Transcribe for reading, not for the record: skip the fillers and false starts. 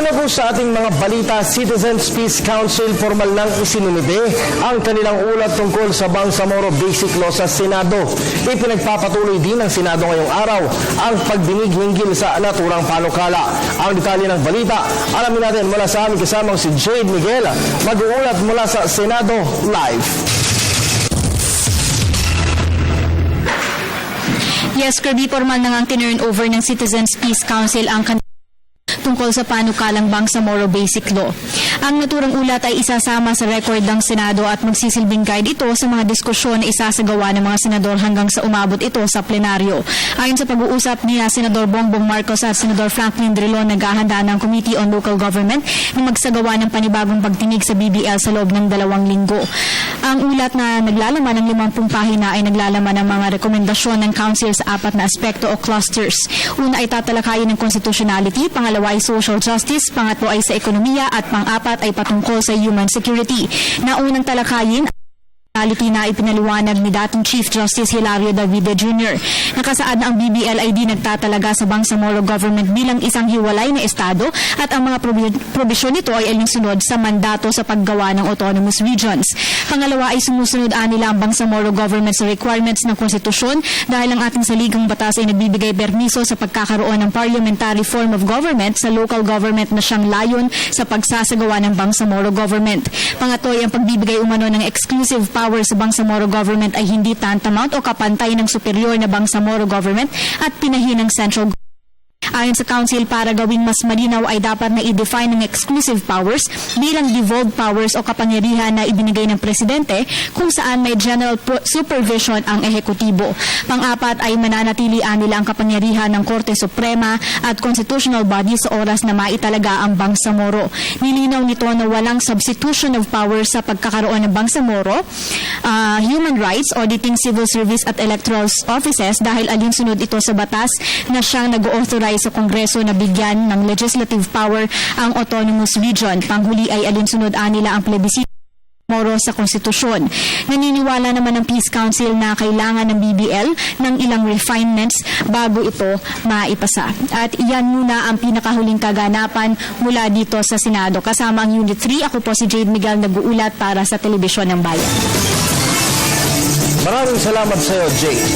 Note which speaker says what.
Speaker 1: Una po sa ating mga balita, Citizens Peace Council formal nang isinumite ang kanilang ulat tungkol sa Bangsamoro Basic Law sa Senado. Ipinagpapatuloy din ng Senado ngayong araw ang pagdinig hinggil sa naturang panukala. Ang detalye ng balita, alamin natin mula sa aming kasamang si Jade Miguel, mag-uulat mula sa Senado Live.
Speaker 2: Yes, Kirby, formal na ngang tinurn over ng Citizens Peace Council ang tungkol sa panukalang Bangsamoro Basic Law. Ang naturang ulat ay isasama sa record ng Senado at magsisilbing guide ito sa mga diskusyon na isasagawa ng mga senador hanggang sa umabot ito sa plenaryo. Ayon sa pag-uusap ni Senador Bongbong Marcos at Senador Franklin Drilon, naghahanda ng Committee on Local Government na magsagawa ng panibagong pagtinig sa BBL sa loob ng 2 linggo. Ang ulat na naglalaman ng 50 pahina ay naglalaman ng mga rekomendasyon ng Council sa 4 na aspekto o clusters. Una ay tatalakayin ng constitutionality, pangalawa ay social justice, pangatlo ay sa ekonomiya at pang-apat ay patungkol sa human security. Naunang talakayin na ipinaliwanag ni dating Chief Justice Hilario Davide Jr. Nakasaad na ang BBL ay di nagtatalaga sa Bangsamoro Government bilang isang hiwalay na estado at ang mga probisyon nito ay alinsunod sa mandato sa paggawa ng autonomous regions. Pangalawa ay sumusunod nila ang Bangsamoro Government sa requirements ng konstitusyon dahil ang ating saligang batas ay nagbibigay permiso sa pagkakaroon ng parliamentary form of government sa local government na siyang layon sa pagsasagawa ng Bangsamoro Government. Pangatlo ay ang pagbibigay umano ng exclusive power sa Bangsamoro Government ay hindi tantamount o kapantay ng superior na Bangsamoro Government at pinahinang central government. Ayon sa Council, para gawing mas malinaw ay dapat na i-define ng exclusive powers bilang devolved powers o kapangyarihan na ibinigay ng Presidente kung saan may general supervision ang ehekutibo. Pang-apat ay mananatili nila ang kapangyarihan ng Korte Suprema at constitutional body sa oras na maitalaga ang Bangsamoro. Nilinaw nito na walang substitution of powers sa pagkakaroon ng Bangsamoro, human rights, auditing civil service at electoral offices dahil alinsunod ito sa batas na siyang nag-authorize sa Kongreso na bigyan ng legislative power ang autonomous region. Panghuli ay alinsunod nila ang plebisito sa konstitusyon. Naniniwala naman ng Peace Council na kailangan ng BBL ng ilang refinements bago ito maipasa. At iyan muna ang pinakahuling kaganapan mula dito sa Senado. Kasama ang Unit 3, ako po si Jade Miguel, nag-uulat para sa Telebisyon ng Bayan.
Speaker 1: Maraming salamat sa iyo, Jade.